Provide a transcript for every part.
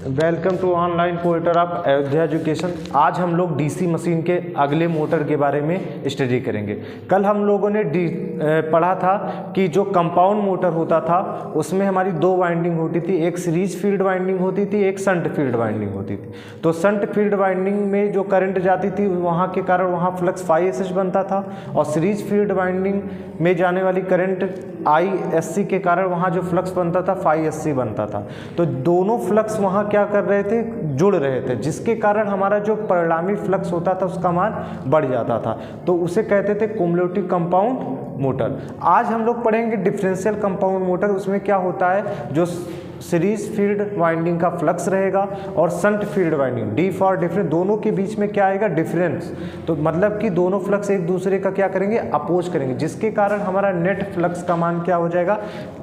Welcome to online portal of Ayodhya education. आज हम लोग डीसी मशीन के अगले मोटर के बारे में स्टडी करेंगे। कल हम लोगों ने पढ़ा था कि जो कंपाउंड मोटर होता था उसमें हमारी दो वाइंडिंग होती थी, एक सीरीज फील्ड वाइंडिंग होती थी, एक शंट फील्ड वाइंडिंग होती थी। तो शंट फील्ड वाइंडिंग में जो करंट जाती थी वहाँ के कारण वहाँ फ्लक्स φSH बनता था, और सीरीज फील्ड वाइंडिंग में जाने वाली करंट ISC के कारण वहाँ जो फ्लक्स बनता था φSC बनता था। तो दोनों फ्लक्स वहाँ क्या कर रहे थे, जुड़ रहे थे, जिसके कारण हमारा जो परिणामी फ्लक्स होता था उसका मान बढ़ जाता था। तो उसे कहते थे कुमुलेटिव कंपाउंड मोटर। आज हम लोग पढ़ेंगे डिफरेंशियल कंपाउंड मोटर। उसमें क्या होता है, जो सीरीज फील्ड वाइंडिंग का फ्लक्स रहेगा और shunt field winding, D for difference, दोनों के बीच में क्या आएगा, डिफरेंस। तो मतलब कि दोनों फ्लक्स एक दूसरे का क्या करेंगे, अपोज करेंगे, जिसके कारण हमारा नेट फ्लक्स का मान क्या हो जाएगा,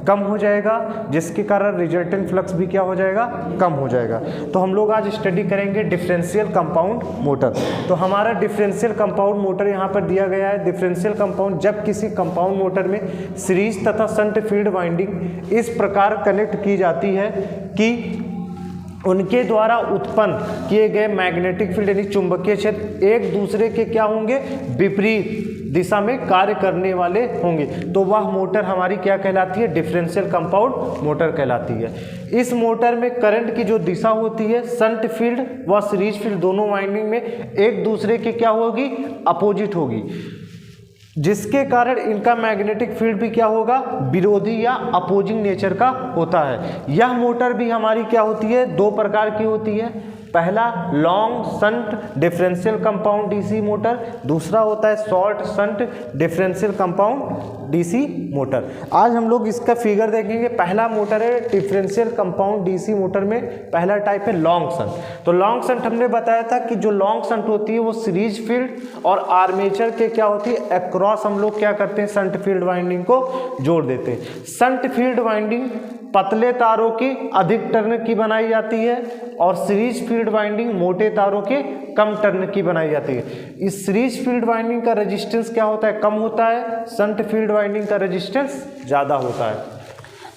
कम हो जाएगा, जिसके कारण रिजल्टेंट फ्लक्स भी क्या हो जाएगा, कम हो जाएगा। तो हम लोग आज स्टडी करेंगे डिफरेंशियल कंपाउंड मोटर। तो हमारा डिफरेंशियल कंपाउंड मोटर यहाँ पर दिया गया है। डिफरेंशियल कंपाउंड, जब किसी कंपाउंड मोटर में सीरीज तथा शंट फील्ड वाइंडिंग इस प्रकार कनेक्ट की जाती है कि उनके द्वारा उत्पन्न किए गए मैग्नेटिक फील्ड यानी चुंबकीय क्षेत्र एक दूसरे के क्या होंगे, विपरीत दिशा में कार्य करने वाले होंगे, तो वह मोटर हमारी क्या कहलाती है, डिफरेंशियल कंपाउंड मोटर कहलाती है। इस मोटर में करंट की जो दिशा होती है, शंट फील्ड व सीरीज फील्ड दोनों वाइंडिंग में एक दूसरे के क्या होगी, अपोजिट होगी, जिसके कारण इनका मैग्नेटिक फील्ड भी क्या होगा, विरोधी या अपोजिंग नेचर का होता है। यह मोटर भी हमारी क्या होती है, दो प्रकार की होती है। पहला long shunt differential compound DC motor, दूसरा होता है short shunt differential compound DC motor. आज हम लोग इसका फिगर देखेंगे। पहला मोटर है डिफरेंशियल कंपाउंड डीसी मोटर में पहला टाइप है लॉन्ग शंट। तो लॉन्ग शंट हमने बताया था कि जो लॉन्ग शंट होती है वो सीरीज फील्ड और आर्मेचर के क्या होती है, अक्रॉस हम लोग क्या करते हैं, शंट फील्ड वाइंडिंग को जोड़ देते हैं। शंट फील्ड वाइंडिंग पतले तारों की अधिक टर्न की बनाई जाती है और सीरीज फील्ड वाइंडिंग मोटे तारों के कम टर्न की बनाई जाती है। इस सीरीज फील्ड वाइंडिंग का रेजिस्टेंस क्या होता है, कम होता है, शंट फील्ड वाइंडिंग का रेजिस्टेंस ज़्यादा होता है।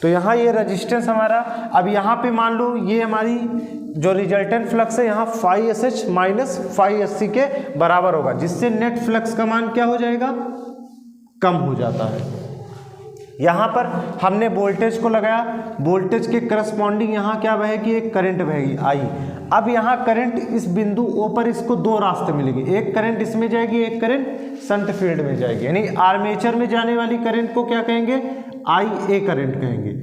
तो यहाँ ये रेजिस्टेंस हमारा, अब यहाँ पे मान लो ये हमारी जो रिजल्टेंट फ्लक्स है यहाँ φSH माइनस φSC के बराबर होगा, जिससे नेट फ्लक्स का मान क्या हो जाएगा, कम हो जाता है। यहाँ पर हमने वोल्टेज को लगाया, वोल्टेज के करस्पॉन्डिंग यहाँ क्या बहेगी, एक करंट बहेगी I। अब यहाँ करंट इस बिंदु O पर इसको दो रास्ते मिलेंगे, एक करंट इसमें जाएगी, एक करंट शंट फील्ड में जाएगी, यानी आर्मेचर में जाने वाली करंट को क्या कहेंगे, IA करंट कहेंगे,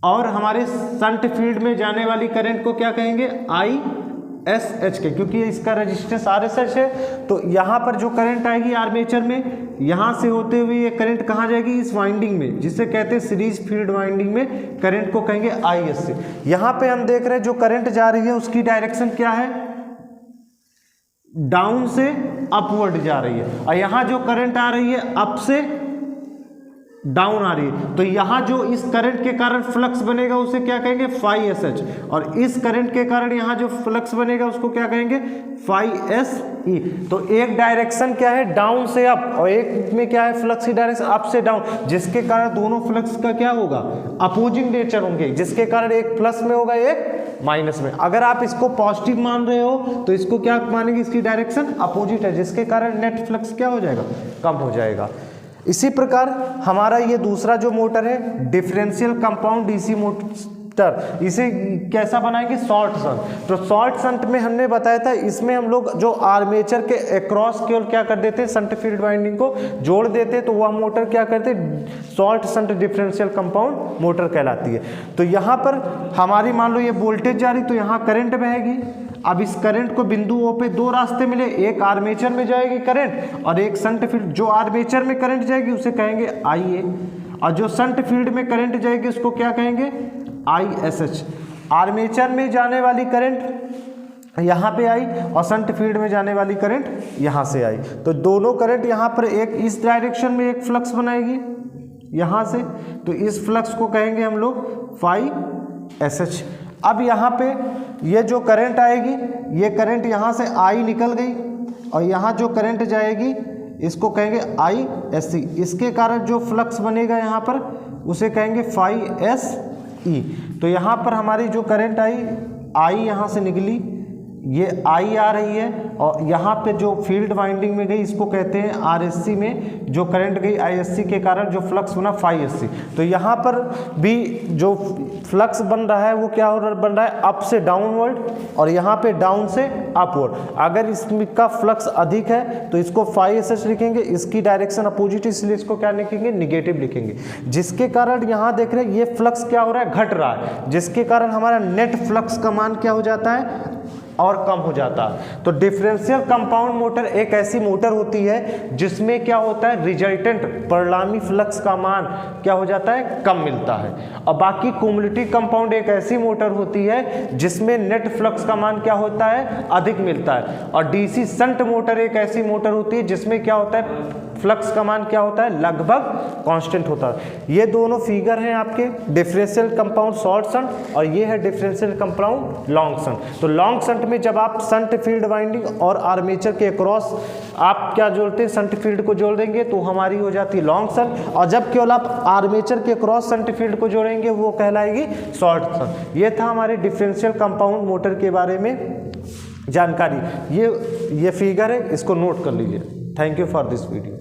और हमारे शंट फील्ड में जाने वाली करंट को क्या कहेंगे, ISH के, क्योंकि इसका रेजिस्टेंस RSH है। तो यहाँ पर जो करंट आएगी आर्मेचर में, यहाँ से होते हुए ये करंट कहाँ जाएगी, इस वाइंडिंग में, जिसे कहते हैं सीरीज फील्ड वाइंडिंग में करंट को कहेंगे ISC। यहाँ पे हम देख रहे हैं जो करंट जा रही है उसकी डायरेक्शन क्या है, डाउन से अपवर्ड जा रही है, और यहाँ जो करंट आ रही है अप से डाउन आ रही है। तो यहाँ जो इस करंट के कारण फ्लक्स बनेगा उसे क्या कहेंगे, φSH, और इस करंट के कारण यहाँ जो फ्लक्स बनेगा उसको क्या कहेंगे, φSE। तो एक डायरेक्शन क्या है, डाउन से अप, और एक में क्या है, फ्लक्स की डायरेक्शन अप से डाउन, जिसके कारण दोनों फ्लक्स का क्या होगा, अपोजिंग नेचर होंगे, जिसके कारण एक प्लस में होगा, एक माइनस में। अगर आप इसको पॉजिटिव मान रहे हो तो इसको क्या मानेंगे, इसकी डायरेक्शन अपोजिट है, जिसके कारण नेट फ्लक्स क्या हो जाएगा, कम हो जाएगा। इसी प्रकार हमारा ये दूसरा जो मोटर है डिफरेंशियल कंपाउंड डीसी मोटर, इसे कैसा बनाएंगे, शॉर्ट शंट। तो शॉर्ट शंट में हमने बताया था, इसमें हम लोग जो आर्मेचर के अक्रॉस केवल क्या कर देते हैं, शंट फील्ड वाइंडिंग को जोड़ देते, तो वह मोटर क्या करते, short shunt differential compound motor कहलाती है। तो यहाँ पर हमारी मान लो ये वोल्टेज जा रही, तो यहाँ करंट बहेगी। अब इस करंट को बिंदु O पे दो रास्ते मिले, एक आर्मेचर में जाएगी करंट और एक शंट फील्ड। जो आर्मेचर में करंट जाएगी उसे कहेंगे IA, और जो शंट फील्ड में करंट जाएगी उसको क्या कहेंगे, ISH। आर्मेचर में जाने वाली करंट यहाँ पे आई और शंट फील्ड में जाने वाली करंट यहाँ से आई, तो दोनों करंट यहाँ पर एक इस डायरेक्शन में एक फ्लक्स बनाएगी यहाँ से, तो इस फ्लक्स को कहेंगे हम लोग φSH। अब यहाँ पे ये जो करंट आएगी, ये करंट यहाँ से I निकल गई और यहाँ जो करंट जाएगी इसको कहेंगे ISC। इसके कारण जो फ्लक्स बनेगा यहाँ पर उसे कहेंगे φSE। तो यहाँ पर हमारी जो करंट आई यहाँ से निकली, ये आई आ रही है, और यहाँ पे जो फील्ड वाइंडिंग में गई इसको कहते हैं आरएससी में जो करंट गई आईएससी के कारण जो फ्लक्स बना फाई एससी। तो यहाँ पर भी जो फ्लक्स बन रहा है वो क्या बन रहा है, अप से डाउनवर्ड, और यहाँ पे डाउन से अपवर्ड। अगर इसका फ्लक्स अधिक है तो इसको फाई एसएच लिखेंगे, इसकी डायरेक्शन अपोजिट, इसलिए इसको क्या लिखेंगे, निगेटिव लिखेंगे। जिसके कारण यहाँ देख रहे हैं ये फ्लक्स क्या हो रहा है, घट रहा है, जिसके कारण हमारा नेट फ्लक्स का मान क्या हो जाता है, और कम हो जाता है। तो डिफरेंशियल कंपाउंड मोटर एक ऐसी मोटर होती है जिसमें क्या होता है, रिजल्टेंट परिणामी फ्लक्स का मान क्या हो जाता है, कम मिलता है। और बाकी क्युमुलेटिव कंपाउंड एक ऐसी मोटर होती है जिसमें नेट फ्लक्स का मान क्या होता है, अधिक मिलता है। और डीसी शंट मोटर एक ऐसी मोटर होती है जिसमें क्या होता है, फ्लक्स का मान क्या होता है, लगभग कांस्टेंट होता है। ये दोनों फिगर हैं आपके, डिफरेंशियल कंपाउंड शॉर्ट शंट, और ये है डिफरेंशियल कंपाउंड लॉन्ग शंट। तो लॉन्ग शंट में जब आप शंट फील्ड वाइंडिंग और आर्मेचर के क्रॉस आप क्या जोड़ते हैं, शंट फील्ड को जोड़ देंगे तो हमारी हो जाती है लॉन्ग शंट, और जब केवल आप आर्मेचर के क्रॉस शंट फील्ड को जोड़ेंगे वो कहलाएगी शॉर्ट शंट। ये था हमारे डिफरेंशियल कंपाउंड मोटर के बारे में जानकारी। ये फिगर है, इसको नोट कर लीजिए। Thank you for this video.